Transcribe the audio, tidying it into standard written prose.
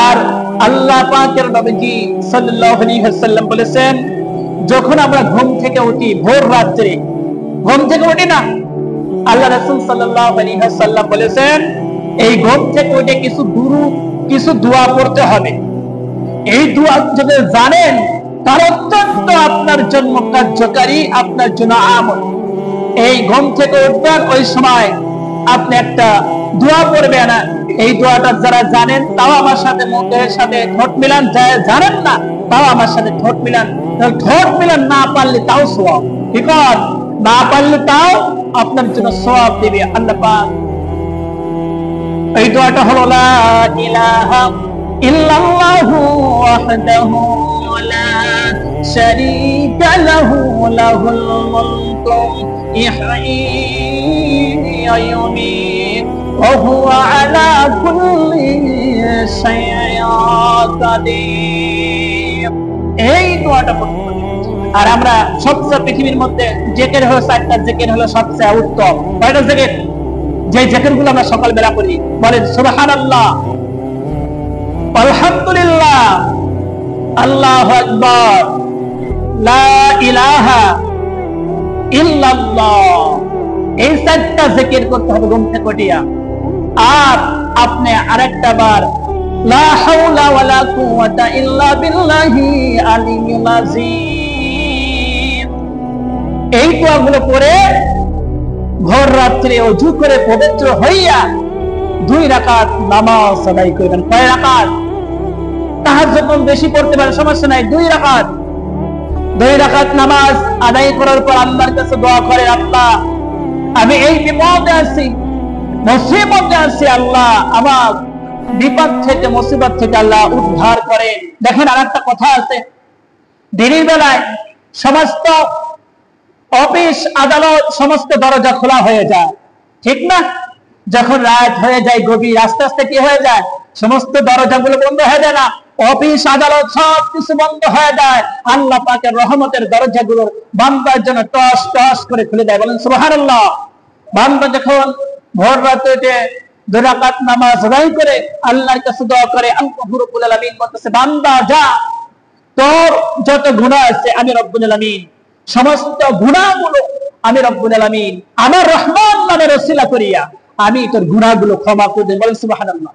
আর আল্লাহ পাকের নবীজি সাল্লাল্লাহু আলাইহি ওয়াসাল্লাম বলেছেন, যখন আমরা ঘুম থেকে উঠি ভোর রাত্রে, ঘুম থেকে উঠি না, আল্লাহ রাসূল সাল্লাল্লাহু আলাইহি ওয়াসাল্লাম বলেছেন এই ঘুম থেকে উঠে কিছু দোয়া পড়তে হবে। এই দোয়া যদি জানেন তার অত্যন্ত আপনার জন্য কার্যকারী, আপনার জন্য আমল। এই ঘুম থেকে উঠবেন, ওই সময় আপনি একটা দোয়া পড়বেন। এই দোয়াটা যারা জানেন তাও আমার সাথে মুখের সাথে ঠোঁট মিলান, জানেন না তাও আমার সাথে ঠোঁট মিলান। ঠোঁট মিলান না পারলে তাও সওয়াব, ঠিক আছে? না পারলে তাও আপনার জন্য সওয়াব দিবে আল্লাহ পাক। এই দোয়াটা হলো লা ইলাহা ইল্লাল্লাহু ওয়াহদাহু লা শারীকা লাহু লাহুল মুলকু ইহয়ী ওয়া ইউমীত ওয়া হুয়া আলা কুল্লি শাইইন কাদির। এই দোয়াটা পড়তে হবে। আর আমরা সবচেয়ে পৃথিবীর মধ্যে জিকির হলো চারটা, জিকির হলো সবচেয়ে উত্তম। কয়টা জিকির? যে জিকিরগুলো আমরা সকালবেলা করি, বলেন সুবহানাল্লাহ, আলহামদুলিল্লাহ, আল্লাহু আকবার, লা ইলাহা ইল্লাল্লাহ। এই চারটা জিকির করতে হবে ঘুম থেকে উঠিয়া। আর আপনি আরেকটা বার লা হাওলা ওয়ালা কুওয়াতা ইল্লা বিল্লাহি আলিয়্যিল আযীম, এই দোয়াগুলো পড়ে ভোর রাত্রে ওযু করে পবিত্র হইয়া 2 রাকাত নামাজ আদায় করবেন। কয় রাকাত? তাহাজ্জুদ বেশি পড়তে পারেন, সমস্যা নাই, 2 রাকাত। 2 রাকাত নামাজ আদায় করার পর আল্লাহর কাছে দোয়া করে, আল্লাহ আমি এই বিপদে আছি, মুসিবতে আছি, আল্লাহ আমার বিপদ থেকে মুসিবত থেকে আল্লাহ উদ্ধার করেন। দেখেন আরেকটা কথা আছে, দিনের বেলায় সমস্ত অফিস আদালত সমস্ত দরজা খোলা হয়ে যায়, ঠিক না? যখন রাত হয়ে যায় গভীর, আস্তে আস্তে কি হয়ে যায়? সমস্ত দরজাগুলো বন্ধ হয়ে যায় না? অফিস আদালত সব কিছু বন্ধ হয়ে যায়। আল্লাহ পাকের রহমতের দরজাগুলো বান্দার জন্য টস টস করে খুলে দেয়। বলেন সুবহানাল্লাহ। বান্দা যখন ভোর রাতে উঠে 2 রাকাত নামাজ আদায় করে আল্লাহর কাছে দোয়া করে, আল্লাহ রাব্বুল আলামিন বলতেছে, বান্দা যা, তোর যত গুনাহ আছে আমি রব্বুল আলামিন সমস্ত গুনাহগুলো আমি রব্বুল আলামিন আমার রহমান নামের ওসিলা করিয়া আমি তোর গুনাহগুলো ক্ষমা করে দেব। বলেন সুবহানাল্লাহ।